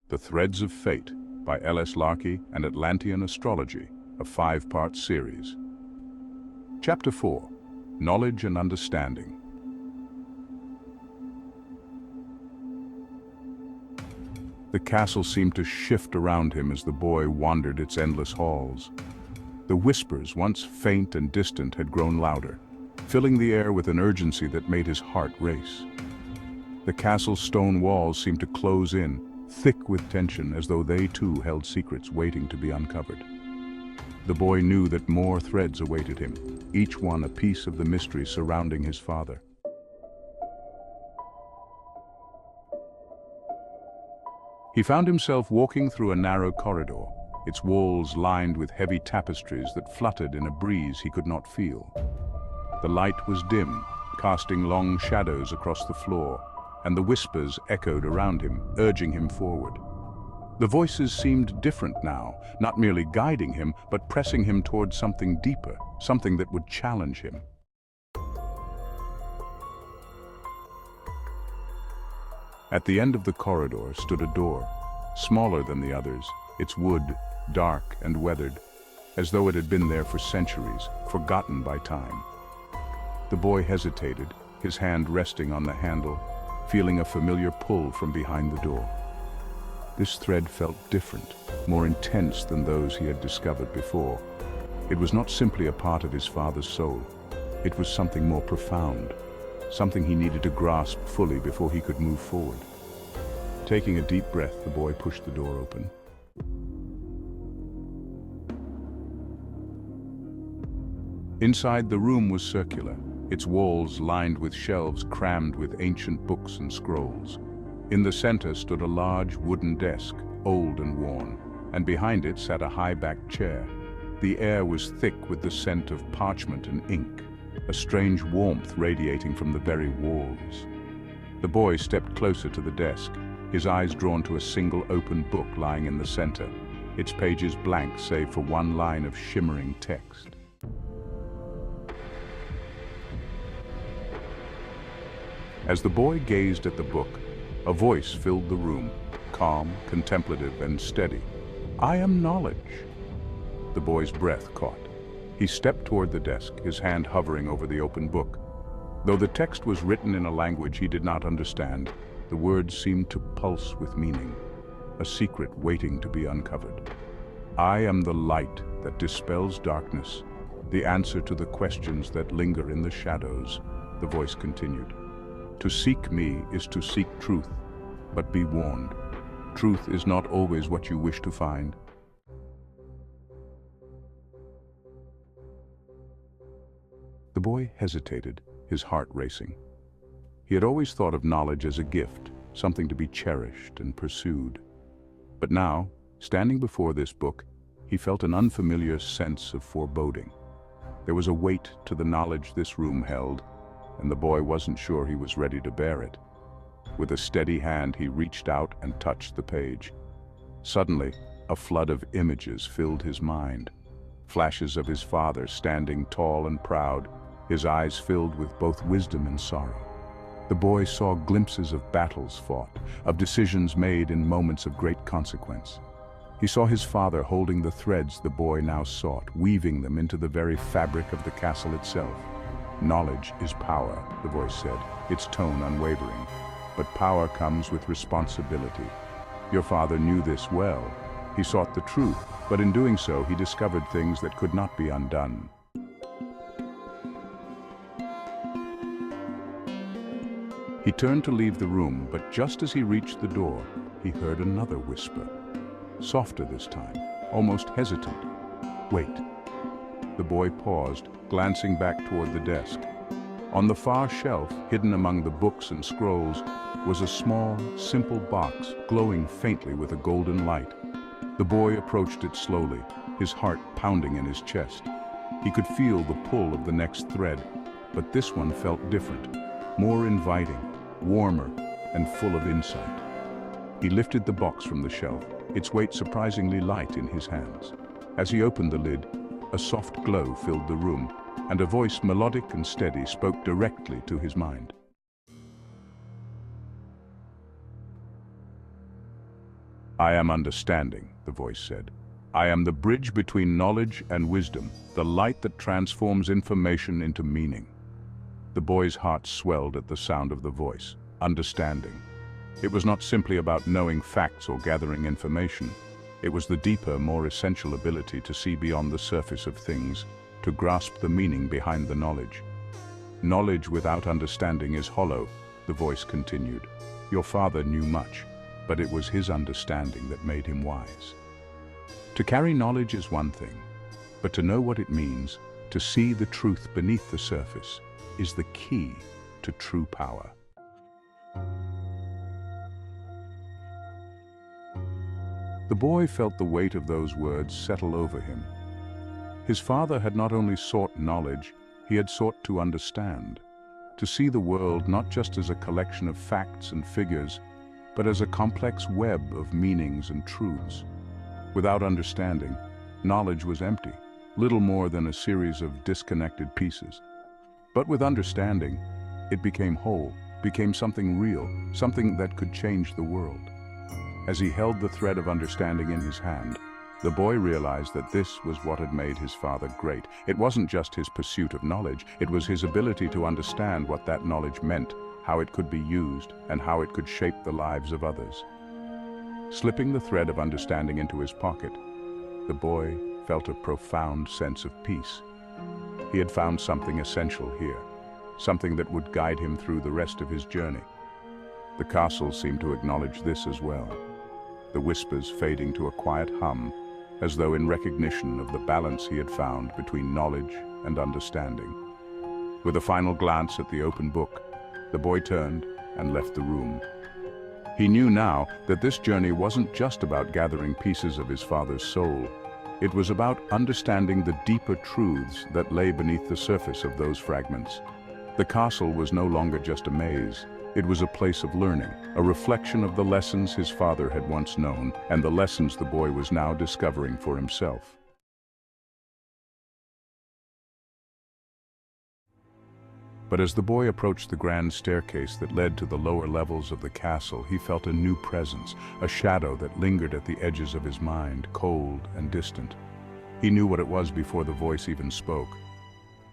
The Threads of Fate by L.S. Larkey and Atlantean Astrology, a 5-part series. Chapter 4. Knowledge and Understanding. The castle seemed to shift around him as the boy wandered its endless halls. The whispers, once faint and distant, had grown louder, filling the air with an urgency that made his heart race. The castle's stone walls seemed to close in, thick with tension, as though they too held secrets waiting to be uncovered. The boy knew that more threads awaited him, each one a piece of the mystery surrounding his father. He found himself walking through a narrow corridor, its walls lined with heavy tapestries that fluttered in a breeze he could not feel. The light was dim, casting long shadows across the floor, and the whispers echoed around him, urging him forward. The voices seemed different now, not merely guiding him, but pressing him towards something deeper, something that would challenge him. At the end of the corridor stood a door, smaller than the others, its wood dark and weathered, as though it had been there for centuries, forgotten by time. The boy hesitated, his hand resting on the handle, feeling a familiar pull from behind the door. This thread felt different, more intense than those he had discovered before. It was not simply a part of his father's soul. It was something more profound, something he needed to grasp fully before he could move forward. Taking a deep breath, the boy pushed the door open. Inside, the room was circular, its walls lined with shelves crammed with ancient books and scrolls. In the center stood a large wooden desk, old and worn, and behind it sat a high-backed chair. The air was thick with the scent of parchment and ink, a strange warmth radiating from the very walls. The boy stepped closer to the desk, his eyes drawn to a single open book lying in the center, its pages blank save for one line of shimmering text. As the boy gazed at the book, a voice filled the room, calm, contemplative, and steady. "I am knowledge." The boy's breath caught. He stepped toward the desk, his hand hovering over the open book. Though the text was written in a language he did not understand, the words seemed to pulse with meaning, a secret waiting to be uncovered. "I am the light that dispels darkness, the answer to the questions that linger in the shadows," the voice continued. "To seek me is to seek truth, but be warned. Truth is not always what you wish to find." The boy hesitated, his heart racing. He had always thought of knowledge as a gift, something to be cherished and pursued. But now, standing before this book, he felt an unfamiliar sense of foreboding. There was a weight to the knowledge this room held, and the boy wasn't sure he was ready to bear it. With a steady hand, he reached out and touched the page. Suddenly, a flood of images filled his mind. Flashes of his father standing tall and proud, his eyes filled with both wisdom and sorrow. The boy saw glimpses of battles fought, of decisions made in moments of great consequence. He saw his father holding the threads the boy now sought, weaving them into the very fabric of the castle itself. "Knowledge is power," the voice said, its tone unwavering. "But power comes with responsibility. Your father knew this well. He sought the truth, but in doing so, he discovered things that could not be undone." He turned to leave the room, but just as he reached the door, he heard another whisper. Softer this time, almost hesitant. "Wait." The boy paused, glancing back toward the desk. On the far shelf, hidden among the books and scrolls, was a small, simple box glowing faintly with a golden light. The boy approached it slowly, his heart pounding in his chest. He could feel the pull of the next thread, but this one felt different, more inviting, warmer, and full of insight. He lifted the box from the shelf, its weight surprisingly light in his hands. As he opened the lid, a soft glow filled the room, and a voice melodic and steady spoke directly to his mind. "I am understanding," the voice said. "I am the bridge between knowledge and wisdom, the light that transforms information into meaning." The boy's heart swelled at the sound of the voice. Understanding. It was not simply about knowing facts or gathering information. It was the deeper, more essential ability to see beyond the surface of things, to grasp the meaning behind the knowledge. "Knowledge without understanding is hollow," the voice continued. "Your father knew much, but it was his understanding that made him wise. To carry knowledge is one thing, but to know what it means, to see the truth beneath the surface, is the key to true power." The boy felt the weight of those words settle over him. His father had not only sought knowledge, he had sought to understand, to see the world not just as a collection of facts and figures, but as a complex web of meanings and truths. Without understanding, knowledge was empty, little more than a series of disconnected pieces. But with understanding, it became whole, became something real, something that could change the world. As he held the thread of understanding in his hand, the boy realized that this was what had made his father great. It wasn't just his pursuit of knowledge, it was his ability to understand what that knowledge meant, how it could be used, and how it could shape the lives of others. Slipping the thread of understanding into his pocket, the boy felt a profound sense of peace. He had found something essential here, something that would guide him through the rest of his journey. The castle seemed to acknowledge this as well, the whispers fading to a quiet hum, as though in recognition of the balance he had found between knowledge and understanding. With a final glance at the open book, the boy turned and left the room. He knew now that this journey wasn't just about gathering pieces of his father's soul. It was about understanding the deeper truths that lay beneath the surface of those fragments. The castle was no longer just a maze. It was a place of learning, a reflection of the lessons his father had once known, and the lessons the boy was now discovering for himself. But as the boy approached the grand staircase that led to the lower levels of the castle, he felt a new presence, a shadow that lingered at the edges of his mind, cold and distant. He knew what it was before the voice even spoke.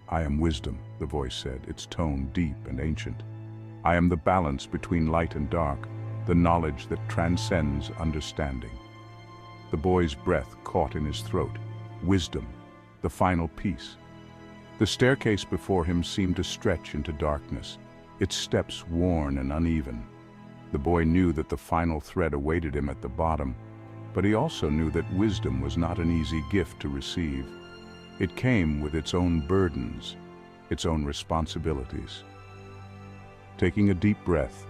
"I am wisdom," the voice said, its tone deep and ancient. "I am the balance between light and dark, the knowledge that transcends understanding." The boy's breath caught in his throat. Wisdom, the final piece. The staircase before him seemed to stretch into darkness, its steps worn and uneven. The boy knew that the final thread awaited him at the bottom, but he also knew that wisdom was not an easy gift to receive. It came with its own burdens, its own responsibilities. Taking a deep breath,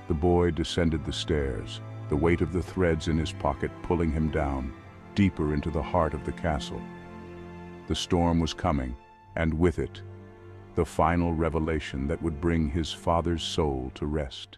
the boy descended the stairs, the weight of the threads in his pocket pulling him down, deeper into the heart of the castle. The storm was coming, and with it, the final revelation that would bring his father's soul to rest.